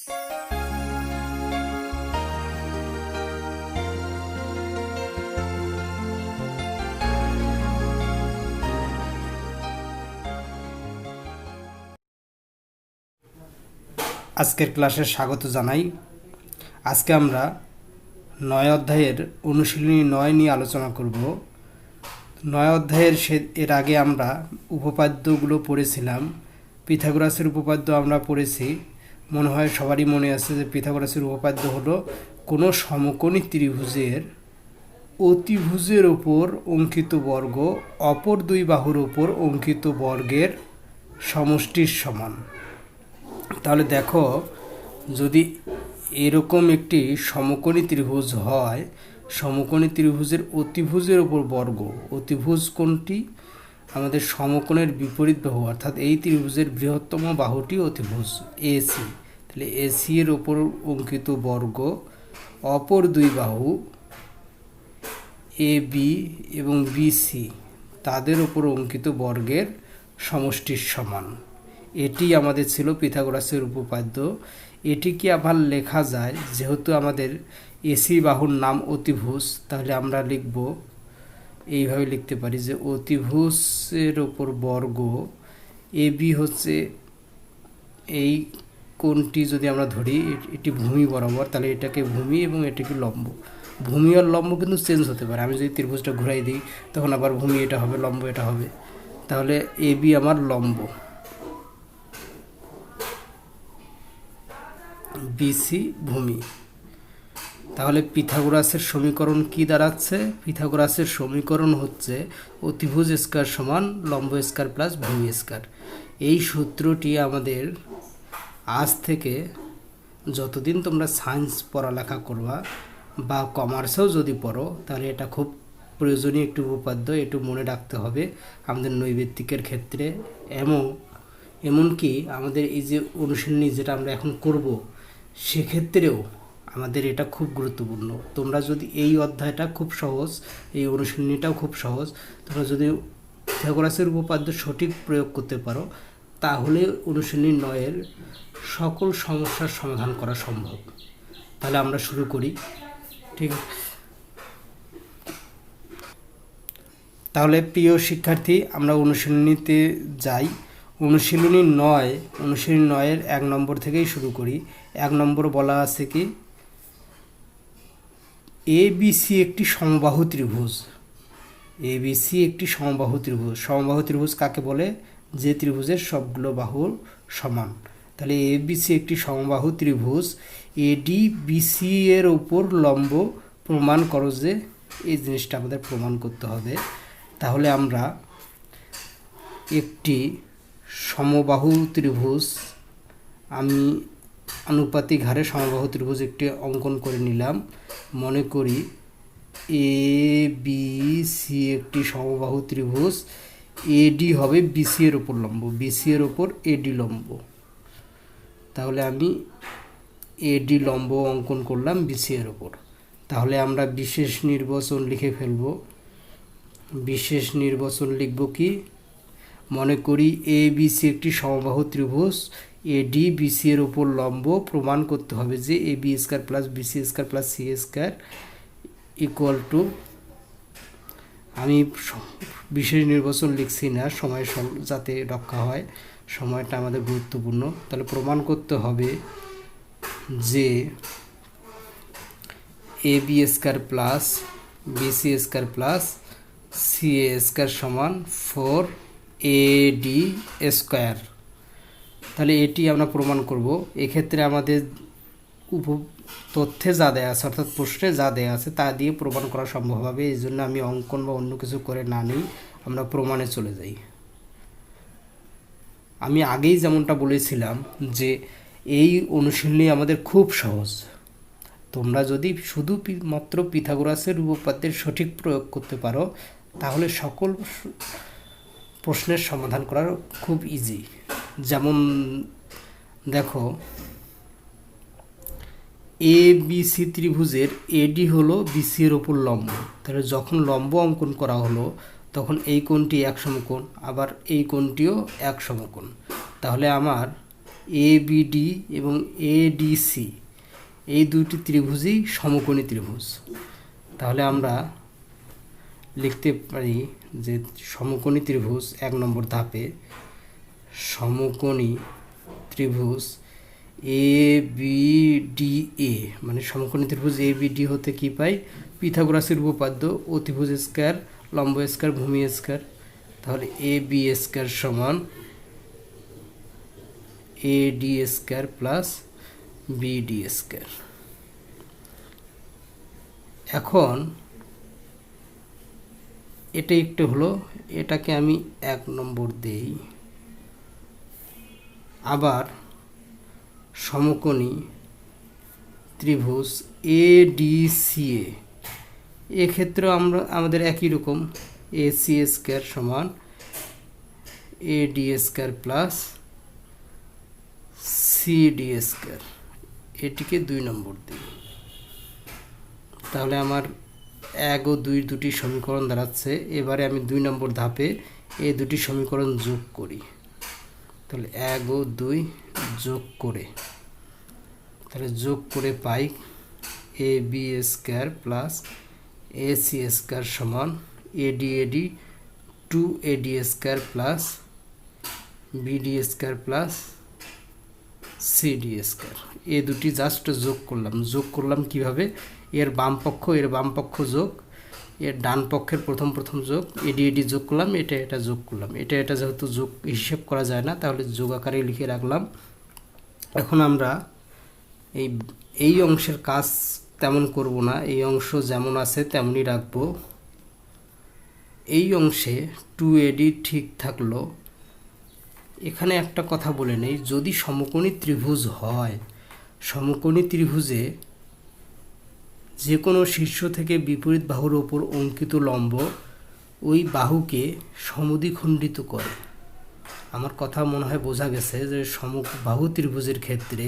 আজকের ক্লাসে স্বাগত জানাই। আজকে আমরা 9 অধ্যায়ের অনুশীলনী 9 নিয়ে আলোচনা করব। 9 অধ্যায়ের এর আগে আমরা উপপাদ্যগুলো পড়েছিলাম। পিথাগোরাসের উপপাদ্য আমরা পড়েছি। মনে হয় সবারই মনে আছে যে পিথাগোরাসের উপপাদ্য হলো কোনো সমকোণী ত্রিভুজের অতিভুজের ওপর অঙ্কিত বর্গ অপর দুই বাহুর ওপর অঙ্কিত বর্গের সমষ্টির সমান। তাহলে দেখো, যদি এরকম একটি সমকোণী ত্রিভুজ হয়, সমকোণী ত্রিভুজের অতিভুজের ওপর বর্গ, অতিভুজ কোণটি আমাদের সমকোণের বিপরীত বাহু, অর্থাৎ এই ত্রিভুজের বৃহত্তম বাহুটি অতিভুজ এসি। তাহলে এসি এর ওপর অঙ্কিত বর্গ অপর দুই বাহু এ বি এবং বিসি তাদের ওপর অঙ্কিত বর্গের সমষ্টির সমান। এটি আমাদের ছিল পিথাগোরাসের উপপাদ্য। এটিকে আবার লেখা যায়, যেহেতু আমাদের এসি বাহুর নাম অতিভুজ, তাহলে আমরা লিখব এইভাবে লিখতে পারি যে অতিভুজের ওপর বর্গ এ বি হচ্ছে এই কোণটি, যদি আমরা ধরি এটি ভূমি বরাবর, তাহলে এটাকে ভূমি এবং এটাকে লম্ব। ভূমি আর লম্ব কিন্তু চেঞ্জ হতে পারে। আমি যদি ত্রিভুজটা ঘুরাই দিই তখন আবার ভূমি এটা হবে, লম্ব এটা হবে। তাহলে এ বি আমার লম্ব, বিসি ভূমি। তাহলে পিথাগোরাসের সমীকরণ কি দাঁড়াচ্ছে? পিথাগোরাসের সমীকরণ হচ্ছে অতিভুজ স্কয়ার সমান লম্ব স্কয়ার প্লাস ভূমি স্কয়ার। এই সূত্রটি আমাদের আজ থেকে যতদিন তোমরা সায়েন্স পড়ালেখা করবা বা কমার্সেও যদি পড়ো, তাহলে এটা খুব প্রয়োজনীয় একটি উপপাদ্য। একটু মনে রাখতে হবে আমাদের নৈবেত্তিকের ক্ষেত্রে। এমনকি আমাদের এই যে অনুশীলনী যেটা আমরা এখন করব, সেক্ষেত্রেও আমাদের এটা খুব গুরুত্বপূর্ণ। তোমরা যদি এই অধ্যায়টা খুব সহজ, এই অনুশীলনীটাও খুব সহজ, তোমরা যদি পিথাগোরাসের উপপাদ্য সঠিক প্রয়োগ করতে পারো, তাহলে অনুশীলনী 9 সকল সমস্যার সমাধান করা সম্ভব। তাহলে আমরা শুরু করি। ঠিক, তাহলে প্রিয় শিক্ষার্থী, আমরা অনুশীলনীতে যাই। অনুশীলনী 9 1 নম্বর থেকেই শুরু করি। 1 নম্বর বলা আছে কি, এবিসি একটি সমবাহু ত্রিভুজ। এবিসি একটি সমবাহু ত্রিভুজ। সমবাহু ত্রিভুজ কাকে বলে? যে ত্রিভুজের সবগুলো বাহু সমান। তাহলে এবিসি একটি সমবাহু ত্রিভুজ, এডি বিসি এর উপর লম্ব প্রমাণ করো। যে এই জিনিসটা আমাদের প্রমাণ করতে হবে। তাহলে আমরা একটি সমবাহু ত্রিভুজ, আমি আনুপাতিক হারে সমবাহু ত্রিভুজ একটি অঙ্কন করে নিলাম। মনে করি এ বি সি একটি সমবাহু ত্রিভুজ, এডি হবে বিসি এর ওপর লম্ব, বিসি এর ওপর এডি লম্ব। তাহলে আমি এডি লম্ব অঙ্কন করলাম বিসি এর ওপর। তাহলে আমরা বিশেষ নির্বাচন লিখে ফেলব। বিশেষ নির্বাচন লিখব কি, মনে করি এ বিসি একটি সমবাহু ত্রিভুজ, এডি বিসি এর উপর লম্ব, প্রমাণ করতে হবে যে A B square plus BC square plus C square equal to, আমি বিশেষ নির্বাচন লিখছি না, সময় যাতে রক্ষা হয়, সময়টা আমাদের গুরুত্বপূর্ণ। তাহলে প্রমাণ করতে হবে যে A B square plus BC square plus C square সমান 4AD স্কয়ার। তাহলে এটি আমরা প্রমাণ করব। এক্ষেত্রে আমাদের তথ্যে যা দেয়া আছে, অর্থাৎ প্রশ্নে যা দেয়া আছে তা দিয়ে প্রমাণ করা সম্ভব হবে। এই জন্য আমি অঙ্কন বা অন্য কিছু করে না নিই, আমরা প্রমাণে চলে যাই। আমি আগেই যেমনটা বলেছিলাম যে এই অনুশীলনী আমাদের খুব সহজ। তোমরা যদি শুধু মাত্র পিথাগোরাসের উপপাদ্যের সঠিক প্রয়োগ করতে পারো, তাহলে সকল প্রশ্নের সমাধান করা খুব ইজি। যেমন দেখো, এ বিসি ত্রিভুজের এডি হলো বিসি এর ওপর লম্ব। তাহলে যখন লম্ব অঙ্কন করা হলো, তখন এই কোণটি এক সমকোণ, আবার এই কোণটিও এক সমকোণ। তাহলে আমার এবিডি এবং এডিসি এই দুটি ত্রিভুজই সমকোণী ত্রিভুজ। তাহলে আমরা লিখতে পারি যে সমকোণী ত্রিভুজ 1 নম্বর ধাপে সমকোণী ত্রিভুজ ABDA, মানে সমকোণী ত্রিভুজ ABD হতে কি পাই? পিথাগোরাসের উপপাদ্য, অতিভুজ স্কয়ার লম্ব স্কয়ার ভূমি স্কয়ার। তাহলে AB স্কয়ার সমান AD square plus BD square. এখন এটা একটু হলো, এটাকে আমি 1 নম্বর দেই। আবার সমকোণী ত্রিভুজ ADCA, এক্ষেত্রেও আমাদের একই রকম AC স্কয়ার সমান AD square plus CD square, এটিকে 2 নম্বর দিই। তাহলে আমার 1 ও 2 দুটি সমীকরণ দাঁড়াচ্ছে। এবারে আমি 2 নম্বর ধাপে এই দুটি সমীকরণ যোগ করি। তাহলে 1 ও 2 যোগ করে, তাহলে যোগ করে পাই AB square plus AC square সমান AD 2AD square plus BD square plus CD square. এই দুটি জাস্ট যোগ করলাম কিভাবে? এর বাম পক্ষ এর বাম পক্ষ যোগ, এর ডান পক্ষের প্রথম যোগ, এডি যোগ করলাম, এটা যোগ করলাম, এটা যেহেতু যোগ হিসেব করা যায় না তাহলে যোগ আকারে লিখে রাখলাম। এখন আমরা এই অংশের কাজ তেমন করব না, এই অংশ যেমন আছে তেমনই রাখবো। এই অংশে 2AD ঠিক থাকলো। এখানে একটা কথা বলে নেই, যদি সমকোণী ত্রিভুজ হয়, সমকোণী ত্রিভুজে যে কোনো শীর্ষ থেকে বিপরীত বাহুর ওপর অঙ্কিত লম্ব ওই বাহুকে সমদ্বিখণ্ডিত করে। আমার কথা মনে হয় বোঝা গেছে যে সমবাহু ত্রিভুজের ক্ষেত্রে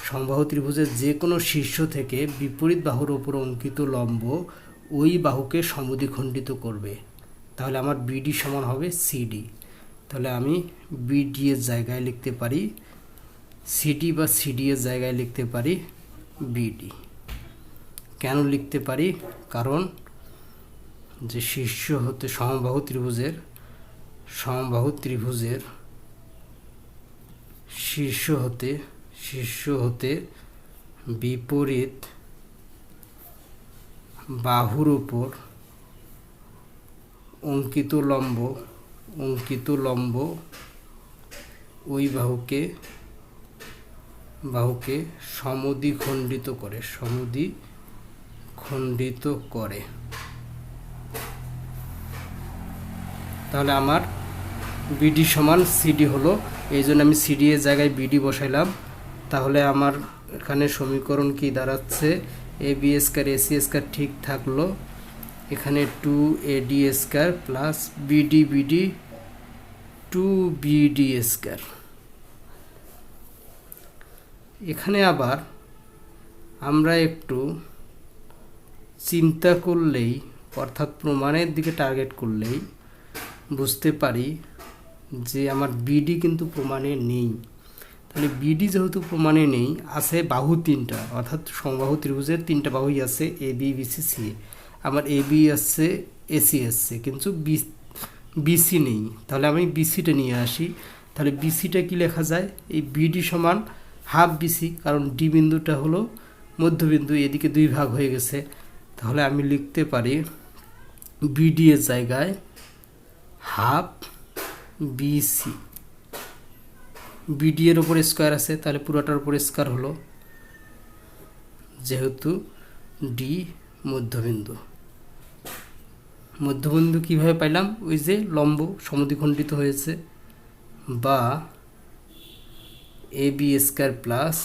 সমবাহু ত্রিভুজের যে কোনো শীর্ষ থেকে বিপরীত বাহুর ওপর অঙ্কিত লম্ব ওই বাহুকে সমদ্বিখণ্ডিত করবে। তাহলে আমার বিডি সমান হবে সিডি। তাহলে আমি বিডি এর জায়গায় লিখতে পারি সিডি বা সিডি এর জায়গায় লিখতে পারি বিডি। কেন লিখতে পারি? কারণ যে শীর্ষ হতে সমবাহু ত্রিভুজের শীর্ষ হতে বিপরীত বাহুর উপর অঙ্কিত লম্ব ওই বাহুকে সমদ্বিখণ্ডিত করে। তাহলে আমার বিডি সমান সিডি হলো, এই জন্য আমি সিডি এর জায়গায় বিডি বসাইলাম। তাহলে আমার এখানে সমীকরণ কি দাঁড়াচ্ছে? এবি স্কয়ার এসি স্কয়ার ঠিক থাকলো, এখানে 2AD square plus BD 2BD square. এখানে আবার আমরা একটু চিন্তা করলেই, অর্থাৎ প্রমাণের দিকে টার্গেট করলেই বুঝতে পারি যে আমার বিডি কিন্তু প্রমাণে নেই। তাহলে বিডি যেহেতু প্রমাণে নেই, আছে বাহু 3টা, অর্থাৎ সমবাহু ত্রিভুজের 3টা বাহুই আছে এবি বিসি সি। আমার এবি আসছে এসি আসছে কিন্তু বিসি নেই। তাহলে আমি বিসিটা নিয়ে আসি। তাহলে বিসিটা কি লেখা যায়? এই বিডি সমান হাফ বিসি, কারণ ডি বিন্দুটা হলো মধ্যবিন্দু, এদিকে 2 ভাগ হয়ে গেছে। তাহলে আমি লিখতে পারি বিডি এর জায়গায় হাফ বিসি। বিডি এর উপর স্কয়ার আছে, তাহলে পুরোটার উপর স্কয়ার হলো, যেহেতু ডি মধ্যবিন্দু কিভাবে পাইলাম? ওই যে লম্ব সমদ্বিখণ্ডিত হয়েছে, বা AB square plus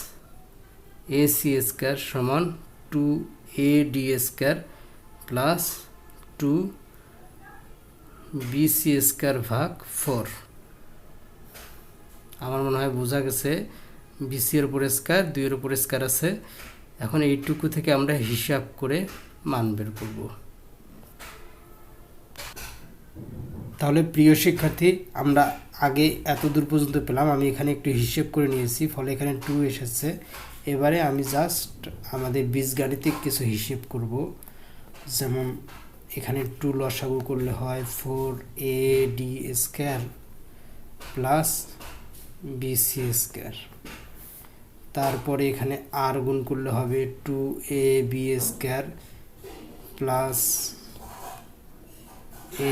AC square সমান 2AD square plus 2BC square ভাগ 4। আমার মনে হয় বোঝা গেছে। বিসি এর উপর স্কয়ার, 2 এর উপর স্কয়ার আছে। এখন এইটুকু থেকে আমরা হিসাব করে মান বের করব। তাহলে প্রিয় শিক্ষার্থী, আমরা আগে এত দূর পর্যন্ত পেলাম। আমি এখানে একটু হিসেব করে নিয়েছি, ফলে এখানে 2 এসেছে। এবারে আমি জাস্ট আমাদের বীজগাণিতিক কিছু হিসেব করব। যেমন এখানে 2 লসাগু করলে হয় 4AD square plus BC square. তারপরে এখানে আর গুণ করলে হবে 2AB square plus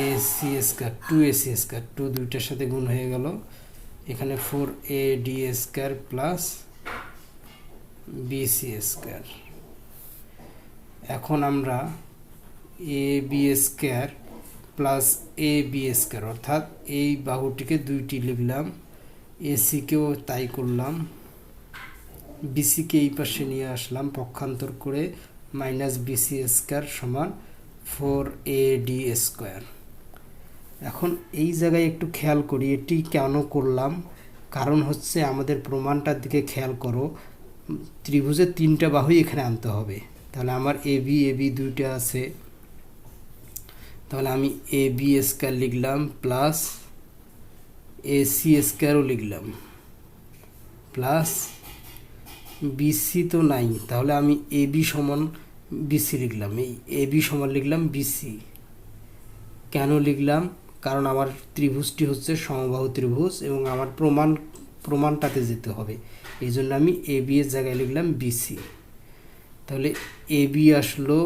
AC square, 2AC square, 2 দুইটার সাথে গুণ হয়ে গেল। এখানে 4AD square plus BC square. এখন আমরা AB square plus AB square অর্থাৎ এই বাহুটিকে 2টি লিখলাম, AC কেও তাই করলাম, BC কে এই পাশে নিয়ে আসলাম পক্ষান্তর করে, মাইনাস BC স্কয়ার সমান 4AD স্কয়ার। এখন এই জায়গায় একটু খেয়াল করি এটি কেন করলাম, কারণ হচ্ছে আমাদের প্রমাণটার দিকে খেয়াল করো, ত্রিভুজের 3টা বাহুই এখানে আনতে হবে। তাহলে আমার AB দুইটা আছে, তাহলে আমি AB স্কয়ার লিখলাম প্লাস AC স্কয়ারও লিখলাম প্লাস BC তো নাই, তাহলে আমি AB সমান BC লিখলাম। এই AB সমান লিখলাম BC। কেন লিখলাম? কারণ আমার ত্রিভুজটি হচ্ছে সমবাহু ত্রিভুজ এবং আমার প্রমাণটাতে যেতে হবে, এই জন্য আমি AB এর জায়গায় লিখলাম BC। তাহলে AB আসলো,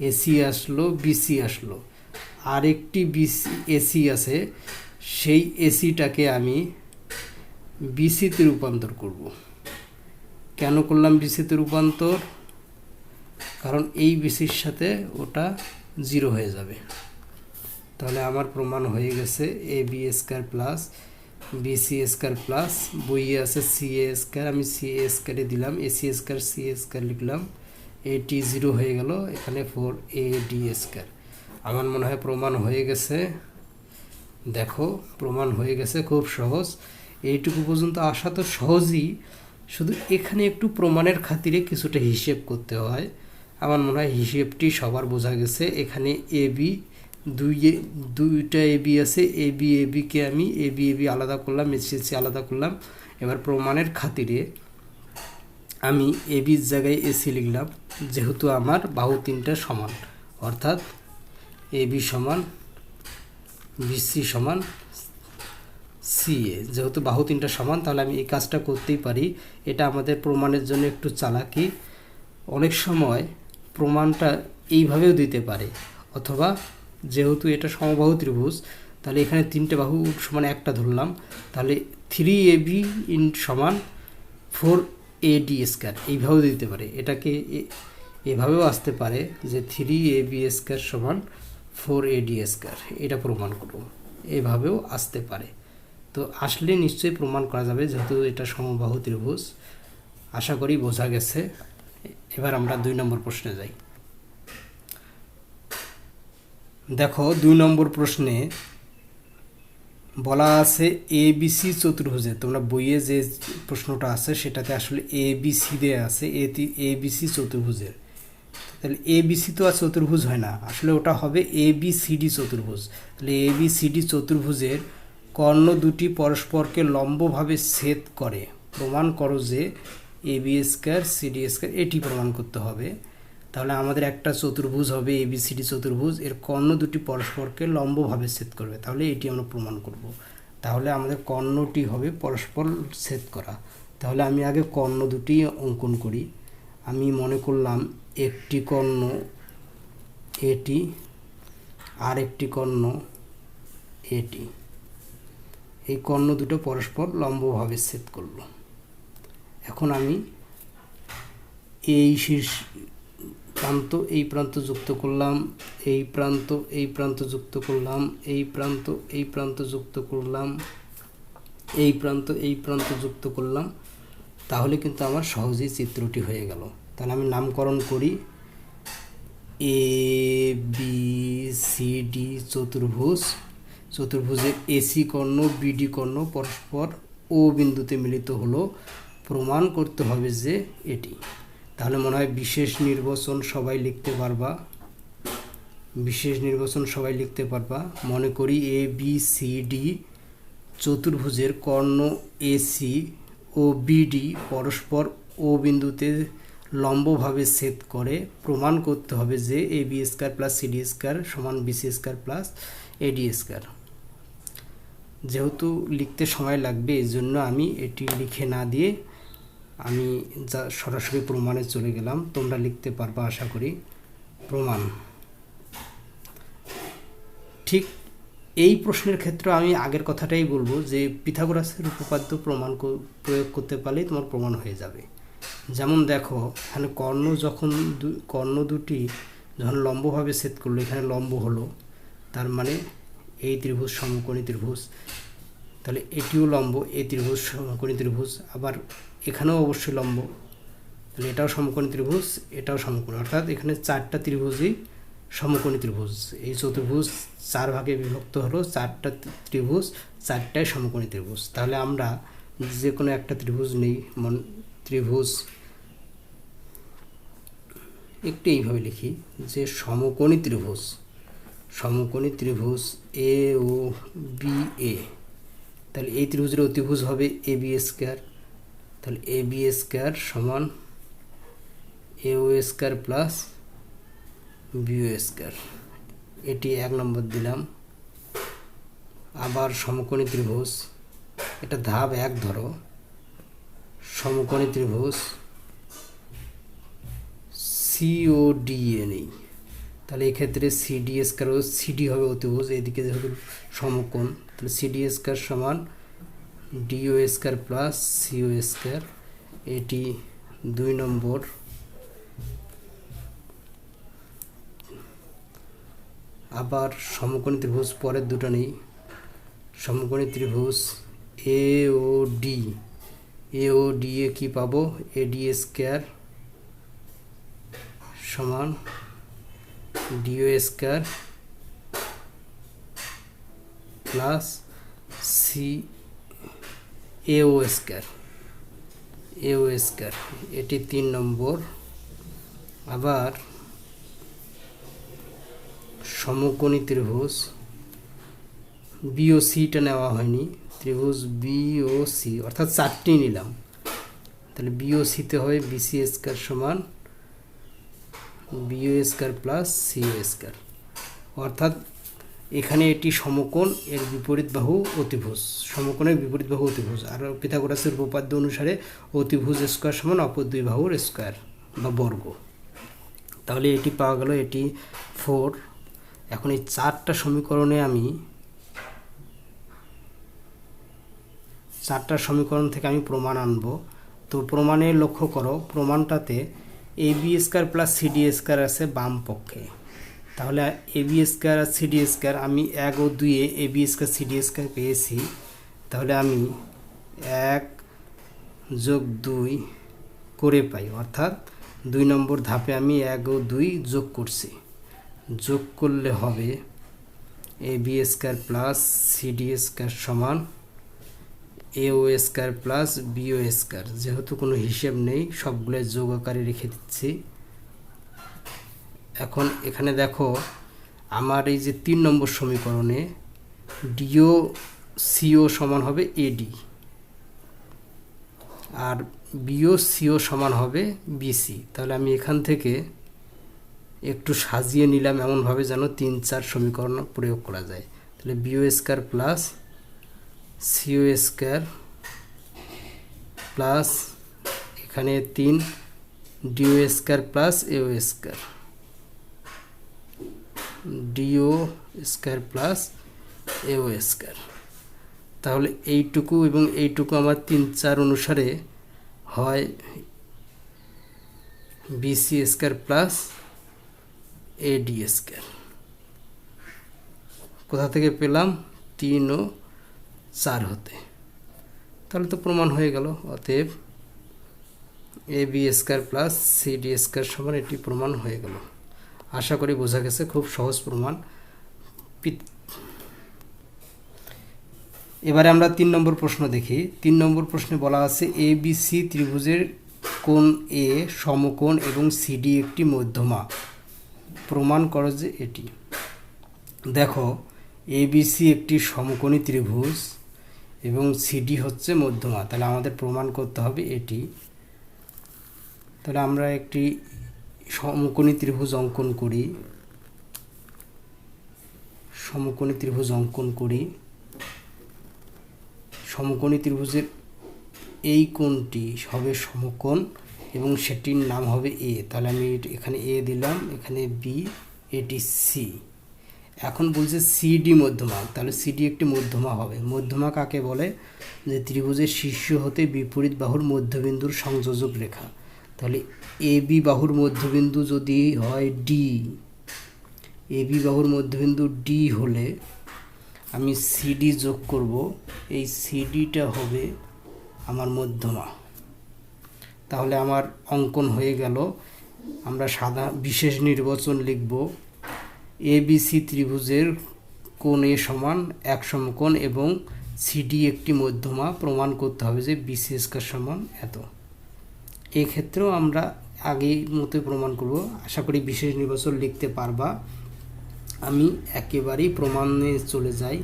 AC আসলো, BC আসলো, আর একটি AC আছে, সেই ACটাকে আমি BC-তে রূপান্তর করব। কেন করলাম BC-তে রূপান্তর? কারণ এই BC-র সাথে ওটা 0 হয়ে যাবে। তাহলে আমার প্রমাণ হয়ে গেছে AB square plus BC square plus বইয়ে আছে CA স্কয়ার, আমি CA স্কয়ারে দিলাম, AC স্কয়ার CA স্কয়ার লিখলাম, এটি 0 হয়ে গেল, এখানে 4AD স্কয়ার। আমার মনে হয় প্রমাণ হয়ে গেছে। দেখো প্রমাণ হয়ে গেছে, খুব সহজ। এইটুকু পর্যন্ত আসা তো সহজই, শুধু এখানে একটু প্রমাণের খাতিরে কিছুটা হিসেব করতে হয়। আমার মনে হয় হিসেবটি সবার বোঝা গেছে। এখানে AB দুইটা AB আছে, AB কে আমি AB আলাদা করলাম, AC আলাদা করলাম। এবার প্রমাণের খাতিরে আমি ABর জায়গায় AC লিখলাম, যেহেতু আমার বাহু 3টা সমান, অর্থাৎ AB সমান BC সমান CA। যেহেতু বাহু 3টা সমান, তাহলে আমি এই কাজটা করতেই পারি। এটা আমাদের প্রমাণের জন্য একটু চালাকি। অনেক সময় প্রমাণটা এইভাবেও দিতে পারে, অথবা যেহেতু এটা সমবাহু ত্রিভুজ, তাহলে এখানে 3টে বাহু সমান একটা ধরলাম, তাহলে 3AB সমান 4AD স্কয়ার, এইভাবেও দিতে পারে। এটাকে এভাবেও আসতে পারে যে 3AB স্কয়ার সমান 4AD স্কয়ার, এটা প্রমাণ করব, এভাবেও আসতে পারে। তো আসলে নিশ্চয়ই প্রমাণ করা যাবে, যেহেতু এটা সমবাহু ত্রিভুজ। আশা করি বোঝা গেছে। এবার আমরা 2 নম্বর প্রশ্নে যাই। দেখো 2 নম্বর প্রশ্নে বলা আছে ABC চতুর্ভুজে, তোমরা বইয়ে যে প্রশ্নটা আছে সেটাতে আসলে ABC দেয়া আছে, ABC চতুর্ভুজের। তাহলে ABC তো আর চতুর্ভুজ হয় না, আসলে ওটা হবে ABCD চতুর্ভুজ। তাহলে ABCD চতুর্ভুজের কর্ণ দুটি পরস্পরকে লম্বভাবে ছেদ করে, প্রমাণ করো যে AB স্কয়ার CD স্কয়ার, এটি প্রমাণ করতে হবে। তাহলে আমাদের একটা চতুর্ভুজ হবে ABCD চতুর্ভুজ, এর কর্ণ দুটি পরস্পরকে লম্বভাবে ছেদ করবে, তাহলে এটি আমরা প্রমাণ করব। তাহলে আমাদের কর্ণটি হবে পরস্পর ছেদ করা। তাহলে আমি আগে কর্ণ দুটি অঙ্কন করি। আমি মনে করলাম একটি কর্ণ এটি আর একটি কর্ণ এটি, এই কর্ণ দুটো পরস্পর লম্বভাবে ছেদ করলো। এখন আমি এই শীর্ষ প্রান্ত এই প্রান্ত যুক্ত করলাম, এই প্রান্ত যুক্ত করলাম, এই প্রান্ত যুক্ত করলাম, এই প্রান্ত যুক্ত করলাম, তাহলে কিন্তু আমার সহজেই চিত্রটি হয়ে গেল। তাহলে আমি নামকরণ করি ABCD চতুর্ভুজ। চতুর্ভুজের AC কর্ণ BD কর্ণ পরস্পর O বিন্দুতে মিলিত হলো, প্রমাণ করতে হবে যে এটি। তাহলে মনে হয় বিশেষ নির্বাচন সবাই লিখতে পারবা। বিশেষ নির্বাচন সবাই লিখতে পারবা। মনে করি এ বি সি ডি চতুর্ভুজের কর্ণ এসি ও বিডি পরস্পর ও বিন্দুতে লম্বভাবে ছেদ করে। প্রমাণ করতে হবে যে A B square plus CD square সমান BC square plus AD square. যেহেতু লিখতে সময় লাগবে এই জন্য আমি এটি লিখে না দিয়ে আমি যা সরাসরি প্রমাণে চলে গেলাম। তোমরা লিখতে পারবা আশা করি। প্রমাণ। ঠিক এই প্রশ্নের ক্ষেত্রে আমি আগের কথাটাই বলবো যে পিথাগোরাসের উপপাদ্য প্রয়োগ করতে পারলেই তোমার প্রমাণ হয়ে যাবে। যেমন দেখো এখানে কর্ণ দুটি যখন লম্বভাবে ছেদ করলো, এখানে লম্ব হলো, তার মানে এই ত্রিভুজ সমকোণী ত্রিভুজ, তাহলে এটিও লম্ব, এই ত্রিভুজ সমকোণী ত্রিভুজ, আবার এখানেও অবশ্যই লম্ব, তাহলে এটাও সমকোণী ত্রিভুজ, এটাও সমকোণী, অর্থাৎ এখানে চারটা ত্রিভুজই সমকোণী ত্রিভুজ। এই চতুর্ভুজ 4 ভাগে বিভক্ত হলো, চারটা ত্রিভুজ, চারটাই সমকোণী ত্রিভুজ। তাহলে আমরা যে কোনো একটা ত্রিভুজ নেই, ত্রিভুজ একটু এইভাবে লিখি যে সমকোণী ত্রিভুজ এ ও বি এ, তাহলে এই ত্রিভুজের অতিভুজ হবে এ বি স্কয়ার, তাহলে এ বি স্কয়ার সমান A O square plus B O square. এটি 1 নম্বর দিলাম। আবার সমকোণী ত্রিভুজ, এটা ধাপ 1 ধরো, সমকোণী ত্রিভুজ সিওডিএ নেই, তাহলে এক্ষেত্রে সিডি স্কয়ার ও সিডি হবে অতিভুজ, এদিকে যেহেতু সমকোণ, তাহলে সিডি স্কয়ার সমান DO square plus CO square. এটি 2 নম্বর। আবার সমকোণী ত্রিভুজ পরের দুটো নেই, সমকোণী ত্রিভুজ এ ও ডি এ কি পাবো, এডি স্কয়ার সমান ডিও স্কয়ার প্লাস সি এও স্কয়ার, এটি 3 নম্বর। আবার সমকোণী ত্রিভুজ বিওসিটা নেওয়া হয়নি, ত্রিভুজ বিওসি অর্থাৎ 4টি নিলাম, তাহলে বিওসিতে হয় বিসি স্কয়ার সমান BO square plus CO square, অর্থাৎ এখানে এটি সমকোণ, এর বিপরীত বাহু অতিভুজ, সমকোণের বিপরীত বাহু অতিভুজ। আর পিথাগোরাসের উপপাদ্য অনুসারে অতিভুজ স্কয়ার সমান অপর দুই বাহুর স্কয়ার বা বর্গ। তাহলে এটি পাওয়া গেল, এটি 4। এখন এই 4টা সমীকরণে আমি 4টা সমীকরণ থেকে আমি প্রমাণ আনব। তো প্রমাণে লক্ষ্য করো, প্রমাণটাতে A B square plus CD square আছে বাম পক্ষে, তাহলে এ বি স্কয়ার আর সিডি স্কয়ার আমি 1 ও 2 A B square CD square পেয়েছি, তাহলে আমি 1 যোগ 2 করে পাই, অর্থাৎ 2 নম্বর ধাপে আমি 1 ও 2 যোগ করছি। যোগ করলে হবে A B square plus CD square সমান A O square plus B O square. যেহেতু কোনো হিসেব নেই, সবগুলো যোগ আকারে রেখে দিচ্ছি। এখন এখানে দেখো আমার এই যে 3 নম্বর সমীকরণে ডিও সিও সমান হবে এডি, আর বিও সিও সমান হবে বিসি। তাহলে আমি এখান থেকে একটু সাজিয়ে নিলাম এমনভাবে যেন 3-4 সমীকরণ প্রয়োগ করা যায়। তাহলে BO square plus CO square plus এখানে 3 DO square plus AO square, DO square plus AO square. তাহলে এইটুকু এবং এইটুকু আমার 3-4 অনুসারে হয় BC square plus AD square. কোথা থেকে পেলাম? 3 ও 4 হতে। তাহলে তো প্রমাণ হয়ে গেল। অতএব A B square plus CD square সমান এটি প্রমাণ হয়ে গেল। আশা করি বোঝা গেছে, খুব সহজ প্রমাণ। এবারে আমরা 3 নম্বর প্রশ্ন দেখি। 3 নম্বর প্রশ্নে বলা আছে এ বি সি ত্রিভুজের কোণ এ সমকোণ এবং সিডি একটি মধ্যমা, প্রমাণ করো যে এটি। দেখো এবিসি একটি সমকোণী ত্রিভুজ এবং সিডি হচ্ছে মধ্যমা, তাহলে আমাদের প্রমাণ করতে হবে এটি। তাহলে আমরা একটি সমকোণী ত্রিভুজ অঙ্কন করি। সমকোণী ত্রিভুজ অঙ্কন করি। সমকোণী ত্রিভুজের এই কোণটি হবে সমকোণ এবং সেটির নাম হবে এ। তাহলে আমি এখানে এ দিলাম, এখানে বি, এটি সি। এখন বলছে সিডি মধ্যমা, তাহলে সিডি একটি মধ্যমা হবে। মধ্যমা কাকে বলে? যে ত্রিভুজের শীর্ষ হতে বিপরীত বাহুর মধ্যবিন্দুর সংযোজক রেখা। তাহলে এবি বাহুর মধ্যবিন্দু যদি হয় ডি, এবি বাহুর মধ্যবিন্দু ডি হলে আমি সিডি যোগ করব, এই সিডিটা হবে আমার মধ্যমা। তাহলে আমার অঙ্কন হয়ে গেল। আমরা বিশেষ নির্বাচন লিখব। এবিসি ত্রিভুজের কোণ এ সমান এক সমকোণ এবং সিডি একটি মধ্যমা। প্রমাণ করতে হবে যে বিসি স্কয়ার সমান এত। এই ক্ষেত্রেও আমরা আগের মতো প্রমাণ করব। আশা করি বিশেষ নির্বাচন লিখতে পারবা। আমি একেবারেই প্রমাণে চলে যাই।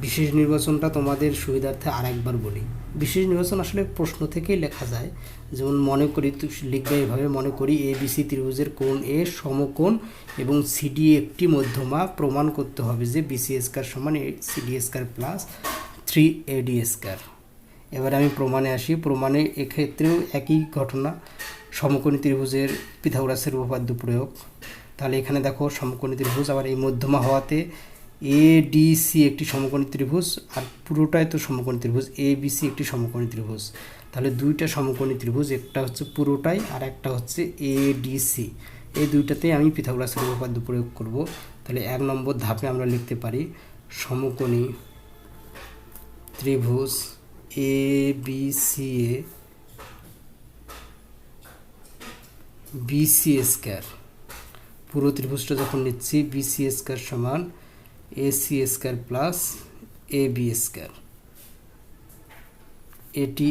বিশেষ নির্বাচনটা তোমাদের সুবিধার্থে আরেকবার বলি। বিশেষ নির্বাচন আসলে প্রশ্ন থেকেই লেখা যায়। যেমন মনে করি, লিখবে এভাবে, মনে করি এবিসি ত্রিভুজের কোণ এ সমকোণ এবং সিডি একটি মধ্যমা। প্রমাণ করতে হবে যে বিসি স্কয়ার সমান CD square plus 3AD square. এবার আমি প্রমাণে আসি। প্রমাণে এক্ষেত্রেও একই ঘটনা, সমকোণী ত্রিভুজের পিথাগোরাসের উপপাদ্য প্রয়োগ। তাহলে এখানে দেখো সমকোণী ত্রিভুজ, আবার এই মধ্যমা হওয়াতে এডিসি একটি সমকোণী ত্রিভুজ, আর পুরোটাই তো সমকোণী ত্রিভুজ। এবিসি একটি সমকোণী ত্রিভুজ। তাহলে দুইটা সমকোণী ত্রিভুজ, একটা হচ্ছে পুরোটাই আর একটা হচ্ছে এডিসি। এই দুইটাতেই আমি পিথাগোরাসের উপপাদ্য প্রয়োগ করব। তাহলে 1 নম্বর ধাপে আমরা লিখতে পারি সমকোণী ত্রিভুজ এবিসি এ বিসি স্কয়ার, পুরো ত্রিভুজটা যখন নিচ্ছি, বিসি স্কয়ার সমান AC square plus AB square. এটি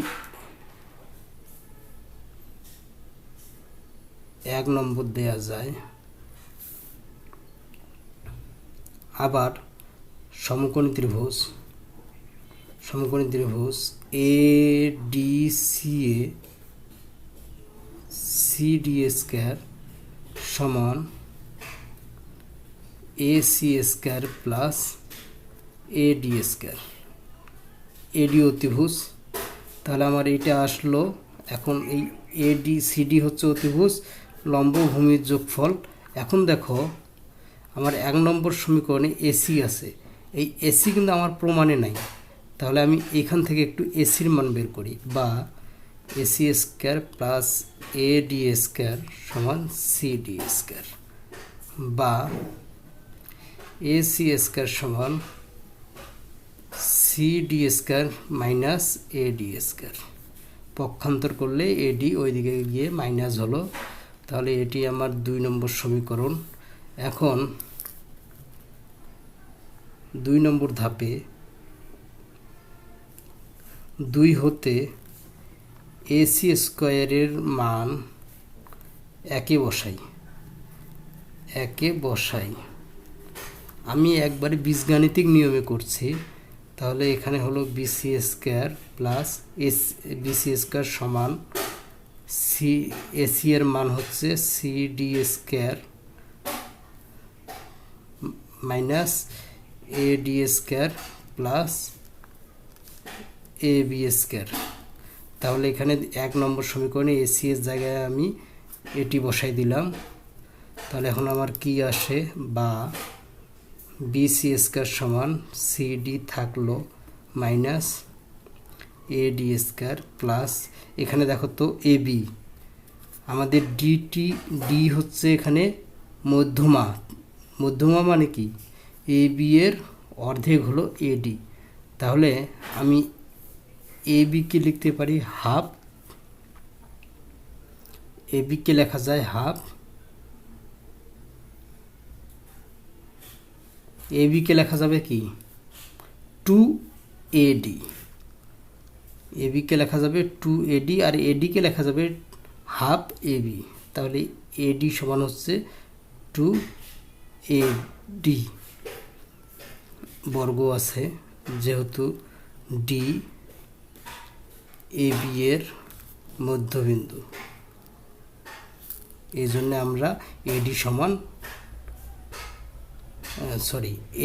1 নম্বর দেয়া যায়। আবার সমকোণী ত্রিভুজ এডিসি এ সিডি স্কয়ার সমান AC square plus AD square. AD অতিভুজ। তাহলে আমার এটা আসলো। এখন এই এডি সিডি হচ্ছে অতিভুজ, লম্ব ভূমির যোগফল। এখন দেখো আমার 1 নম্বর সমীকরণে এসি আছে, এই এসি কিন্তু আমার প্রমাণে নাই। তাহলে আমি এখান থেকে একটু এসির মান বের করি, বা AC square plus AD square সমান সিডি স্কয়ার, বা এসি স্কয়ার সমান CD square minus AD square. পক্ষান্তর করলে এডি ওইদিকে গিয়ে মাইনাস হলো। তাহলে এটি আমার 2 নম্বর সমীকরণ। এখন 2 নম্বর ধাপে 2 হতে এসি স্কয়ারের মান একে বসাই। আমি একবারে বীজগাণিতিক নিয়মে করছি। তাহলে এখানে হলো BC square plus BC square সমান এসি এর মান হচ্ছে CD square minus AD square plus AB square. তাহলে এখানে 1 নম্বর সমীকরণে এসি এর জায়গায় আমি এটি বসাই দিলাম। তাহলে এখন আমার কি আসে, বা বিসি স্কয়ার সমান সিডি থাকলো মাইনাস এডি স্কয়ার প্লাস, এখানে দেখো তো এবি, আমাদের ডি হচ্ছে এখানে মধ্যমা মানে কি, এবি এর অর্ধেক হলো এডি। তাহলে আমি এবিকে লিখতে পারি হাফ, এবিকে লেখা যায় হাফ, এবিকে লেখা যাবে কি 2AD, এবিকে লেখা যাবে 2AD, আর এডিকে লেখা যাবে হাফ এবি। তাহলে এডি সমান হচ্ছে 2 এ ডি বর্গ আছে, যেহেতু ডি এ বি এর মধ্যবিন্দু, এই জন্য আমরা এডি সমান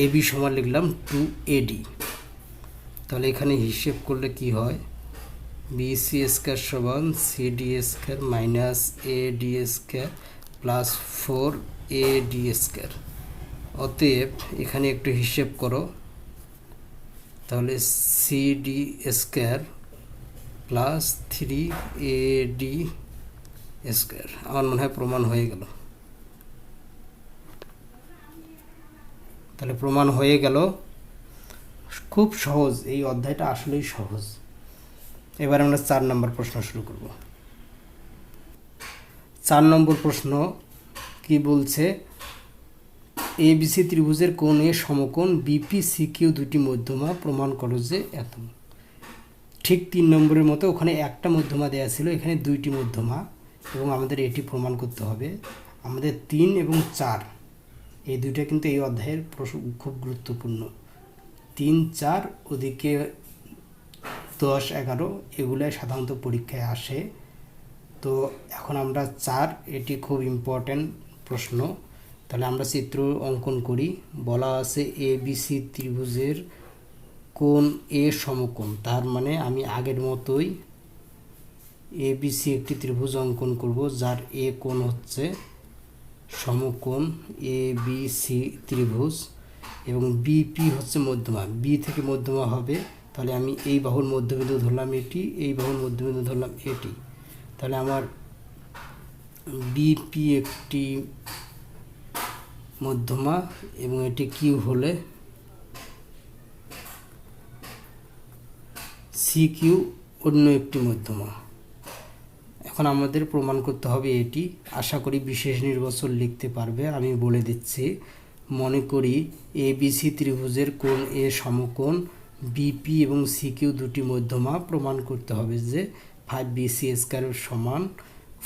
এ বি সমান লিখলাম 2AD। তাহলে এখানে হিসেব করলে কি হয়, BC স্কয়ার সমান CD square minus AD square plus 4AD square. অতএব এখানে একটু হিসেব করো, তাহলে CD square plus 3AD square. আমার মনে হয় প্রমাণ হয়ে গেল। তাহলে প্রমাণ হয়ে গেল। খুব সহজ, এই অধ্যায়টা আসলেই সহজ। এবার আমরা 4 নম্বর প্রশ্ন শুরু করব। 4 নম্বর প্রশ্ন কি বলছে, ABC ত্রিভুজের কোণ এ সমকোণ BPCQ দুটি মধ্যমা প্রমাণ করো যে এত। ঠিক 3 নম্বরের মতো ওখানে একটা মধ্যমা দেওয়া ছিল, এখানে দুইটি মধ্যমা, এবং আমাদের এটি প্রমাণ করতে হবে। আমাদের 3 এবং 4 এই দুইটা কিন্তু এই অধ্যায়ের খুব গুরুত্বপূর্ণ। 3, 4 ওদিকে 10, 11 এগুলাই সাধারণত পরীক্ষায় আসে। তো এখন আমরা 4, এটি খুব ইম্পর্ট্যান্ট প্রশ্ন। তাহলে আমরা চিত্র অঙ্কন করি। বলা আছে ABC ত্রিভুজের কোণ এ সমকোণ, তার মানে আমি আগের মতোই ABC একটি ত্রিভুজ অঙ্কন করব, যার এ কোণ হচ্ছে সমকোণ ABC ত্রিভুজ, এবং BP হচ্ছে মধ্যমা, বি থেকে মধ্যমা হবে। তাহলে আমি এই বাহুর মধ্যবিন্দু ধরলাম এটি, এই বাহুর মধ্যবিন্দু ধরলাম এটি। তাহলে আমার BP একটি মধ্যমা এবং এটি কিউ হলে CQ অন্য একটি মধ্যমা। এখন আমাদের প্রমাণ করতে হবে এটি। আশা করি বিশেষ নির্বাচন লিখতে পারবে। আমি বলে দিচ্ছি, মনে করি ABC ত্রিভুজের কোণ এ সমকোণ BP এবং CQ দুটি মধ্যমা। প্রমাণ করতে হবে যে 5BC স্কয়ার সমান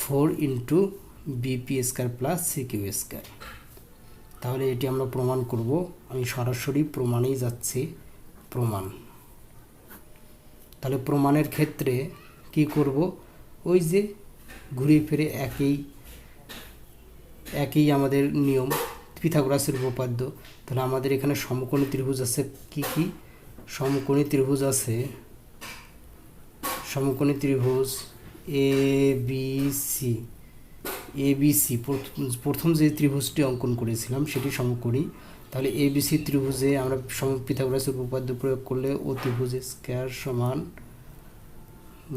4 into BP square plus CQ square. তাহলে এটি আমরা প্রমাণ করব। আমি সরাসরি প্রমাণেই যাচ্ছি। প্রমাণ, তাহলে প্রমাণের ক্ষেত্রে কি করব, ওই যে ঘুরে ফিরে একই আমাদের নিয়ম, পিথাগোরাসের উপপাদ্য। তাহলে আমাদের এখানে সমকোণী ত্রিভুজ আছে কি কি? সমকোণী ত্রিভুজ আছে, সমকোণী ত্রিভুজ ABC প্রথম যে ত্রিভুজটি অঙ্কন করেছিলাম সেটি সমকোণী। তাহলে ABC ত্রিভুজে আমরা পিথাগোরাসের উপপাদ্য প্রয়োগ করলে অতিভুজ স্কয়ার সমান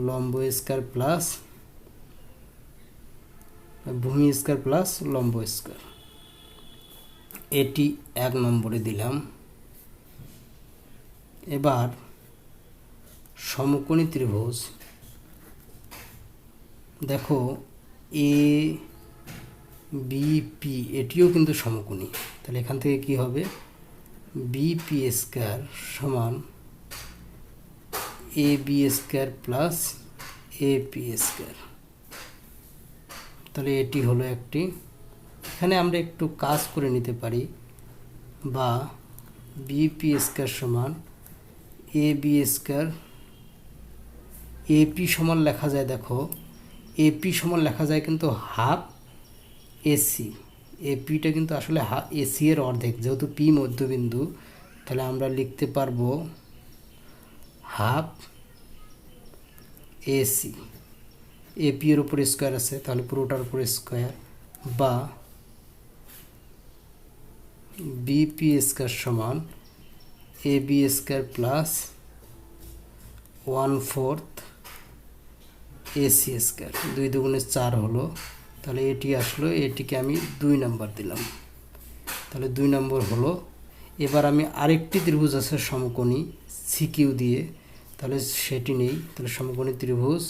লম্ব স্কয়ার প্লাস ভূমি স্কয়ার প্লাস লম্ব স্কয়ার। এটি 1 নম্বরে দিলাম। এবার সমকোণী ত্রিভুজ দেখো ABP, এটিও কিন্তু সমকোণী। তাহলে এখান থেকে কি হবে, BP স্কয়ার সমান AB square plus AP square. তাহলে এটি হলো একটি। এখানে আমরা একটু কাজ করে নিতে পারি, বা BP স্কয়ার সমান AB স্কয়ার, AP সমান লেখা যায়, দেখো AP সমান লেখা যায় কিন্তু হাফ AC। APটা কিন্তু আসলে AC এর অর্ধেক, যেহেতু P মধ্যবিন্দু। তাহলে আমরা লিখতে পারবো হাফ AC। AP এর উপর স্কয়ার আছে, তাহলে পুরোটার উপর স্কয়ার, বা BP স্কয়ার সমান AB square plus 1/4 AC square. 2 দুগুণে 4 হলো। তাহলে এটি আসলো, এটিকে আমি 2 নম্বর দিলাম। তাহলে 2 নম্বর হলো। এবার আমি আরেকটি ত্রিভুজ আছে সমকোণী CQ দিয়ে, তাহলে সেটি নেই। তাহলে সমকোণী ত্রিভুজ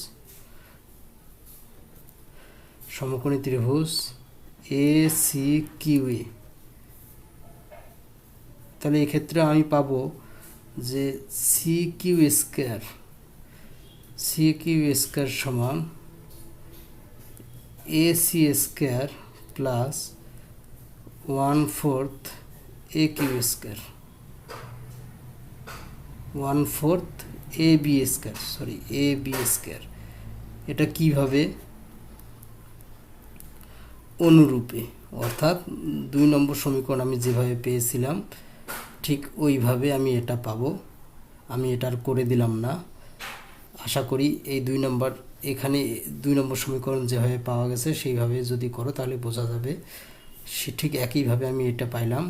ACQA। তাহলে এক্ষেত্রে আমি পাবো যে CQ স্কয়ার সমান AC square plus 1/4 A Q square 1/4 A B square A B square. এটা কিভাবে? অনুরূপে, অর্থাৎ 2 নম্বর সমীকরণ আমি যেভাবে পেয়েছিলাম ঠিক ওইভাবে আমি এটা পাবো। আমি এটা আর করে দিলাম না। আশা করি এই 2 নম্বর, এখানে 2 নম্বর সমীকরণ যেভাবে পাওয়া গেছে সেইভাবে যদি করো তাহলে বোঝা যাবে। সে ঠিক একইভাবে আমি এটা পাইলাম।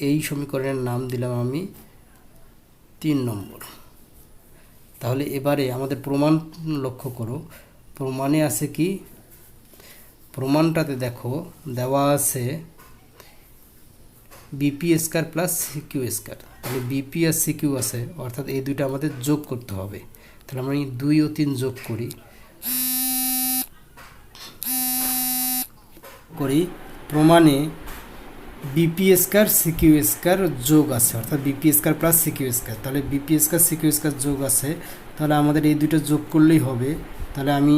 এই সমীকরণের নাম দিলাম আমি 3 নম্বর। তাহলে এবারে আমাদের প্রমাণ লক্ষ্য করো। প্রমাণে আছে কি? প্রমাণটাতে দেখো দেওয়া আছে BP square plus CQ square. তাহলে বিপি আর সিকিউ আছে, অর্থাৎ এই দুইটা আমাদের যোগ করতে হবে। তাহলে আমরা 2 ও 3 যোগ করি। প্রমাণে বিপি স্কয়ার সিকিউ স্কয়ার যোগ আছে, অর্থাৎ BP square plus CQ square. তাহলে বিপি স্কয়ার সিকিউ স্কয়ার যোগ আছে, তাহলে আমাদের এই দুটো যোগ করলেই হবে। তাহলে আমি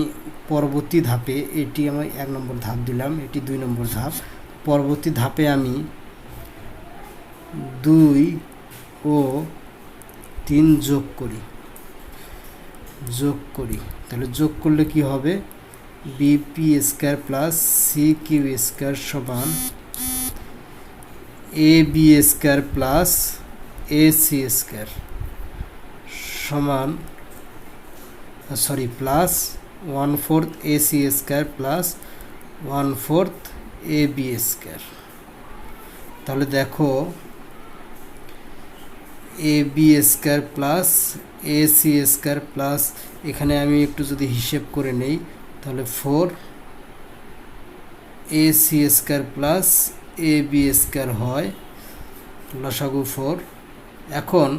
পরবর্তী ধাপে, এটি আমি 1 নম্বর ধাপ দিলাম, এটি 2 নম্বর ধাপ। পরবর্তী ধাপে আমি 2 ও 3 যোগ করি। তাহলে যোগ করলে কি হবে? BP square plus CQ square সমান A B square plus A C square সমান plus 1/4 A C square plus 1/4 A B square. তাহলে দেখো A B square plus A C square plus, এখানে আমি একটু যদি হিসেব করে নেই তাহলে 4 A C square plus A B square হয়, লসাগু 4। এখন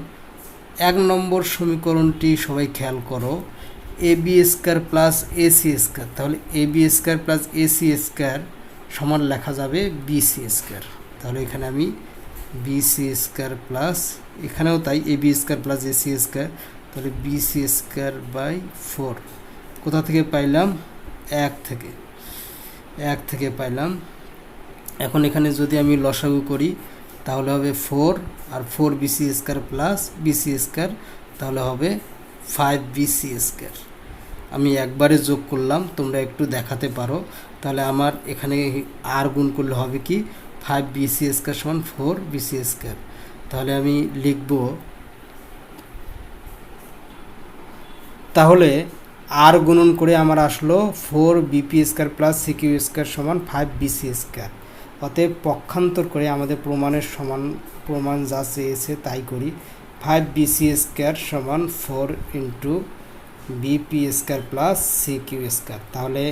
1 নম্বর সমীকরণটি সবাই খেয়াল করো, A B square plus A C square. তাহলে A B square plus A C square সমান লেখা যাবে বি সি স্কয়ার। তাহলে এখানে আমি বি সি স্কয়ার প্লাস, এখানেও তাই A B square plus A C square, তাহলে বি সি স্কয়ার বাই 4। কোথা থেকে পাইলাম? 1 থেকে পাইলাম। এখন এখানে যদি আমি লসাগু করি তাহলে হবে 4 আর 4 BC square plus BC square, তাহলে হবে 5 বিসি স্কয়ার। আমি একবারে যোগ করলাম, তোমরা একটু দেখাতে পারো। তাহলে আমার এখানে আর গুণ করলে হবে কি? 5 বিসি স্কয়ার সমান 4 বিসি স্কয়ার। তাহলে আমি লিখব, তাহলে আর গুণন করে আমার আসলো 4 BP square plus CQ square সমান 5 বিসি স্কয়ার। অতএব পক্ষান্তর করে আমাদের প্রমাণ যা চেয়েছে তাই করি। 5 বিসি স্কয়ার সমান 4 into BP square plus CQ square. তাহলে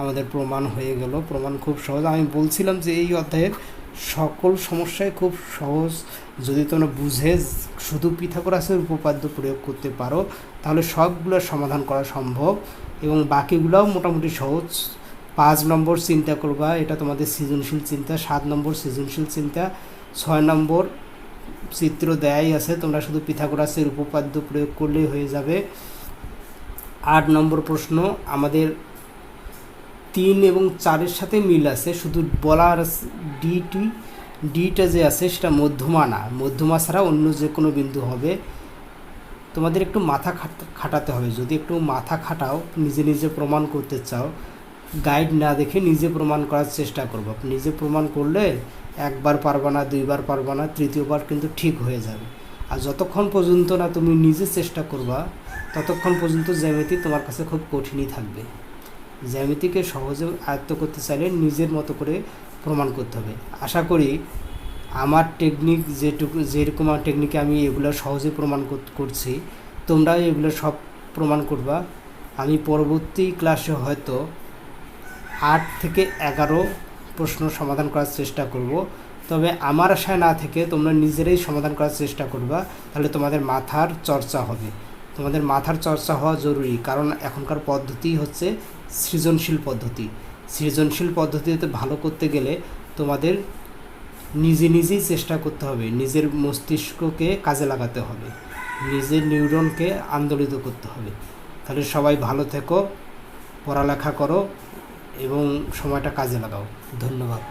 আমাদের প্রমাণ হয়ে গেল। প্রমাণ খুব সহজ। আমি বলছিলাম যে এই অধ্যায়ের সকল সমস্যায় খুব সহজ। যদি তোমরা বুঝে শুধু পিথাগোরাসের উপপাদ্য প্রয়োগ করতে পারো তাহলে সবগুলোর সমাধান করা সম্ভব, এবং বাকিগুলোও মোটামুটি সহজ। 5 নম্বর চিন্তা করবা, এটা তোমাদের সৃজনশীল চিন্তা। 7 নম্বর সৃজনশীল চিন্তা। 6 নম্বর চিত্র দেয়াই আছে, তোমরা শুধু পিথাগোরাসের উপপাদ্য প্রয়োগ করলেই হয়ে যাবে। 8 নম্বর প্রশ্ন আমাদের 3 এবং 4-এর সাথে মিল আছে, শুধু বলার ডিটা যে আছে সেটা মধ্যমা না, মধ্যমা ছাড়া অন্য যে কোনো বিন্দু হবে। তোমাদের একটু মাথা খাটাতে হবে। যদি একটু মাথা খাটাও, নিজে প্রমাণ করতে চাও, গাইড না দেখে নিজে প্রমাণ করার চেষ্টা করবো। নিজে প্রমাণ করলে একবার পারবা না, 2বার পারবা না, 3য়বার কিন্তু ঠিক হয়ে যাবে। আর যতক্ষণ পর্যন্ত না তুমি নিজে চেষ্টা করবা ততক্ষণ পর্যন্ত জ্যামিতি তোমার কাছে খুব কঠিনই থাকবে। জ্যামিতিকে সহজে আয়ত্ত করতে চাইলে নিজের মতো করে প্রমাণ করতে হবে। আশা করি আমার টেকনিক যেরকম টেকনিকে আমি এগুলো সহজে প্রমাণ করছি, তোমরা এগুলো সব প্রমাণ করবা। আমি পরবর্তী ক্লাসে হয়তো 8 থেকে 11 প্রশ্ন সমাধান করার চেষ্টা করব। তবে আমার আশায় না থেকে তোমরা নিজেরাই সমাধান করার চেষ্টা করবা, তাহলে তোমাদের মাথার চর্চা হবে। তোমাদের মাথার চর্চা হওয়া জরুরি, কারণ এখনকার পদ্ধতি হচ্ছে সৃজনশীল পদ্ধতি। সৃজনশীল পদ্ধতিতে ভালো করতে গেলে তোমাদের নিজেই চেষ্টা করতে হবে, নিজের মস্তিষ্ককে কাজে লাগাতে হবে, নিজের নিউরনকে আন্দোলিত করতে হবে। তাহলে সবাই ভালো থেকো, পড়ালেখা করো এবং সময়টা কাজে লাগাও। ধন্যবাদ।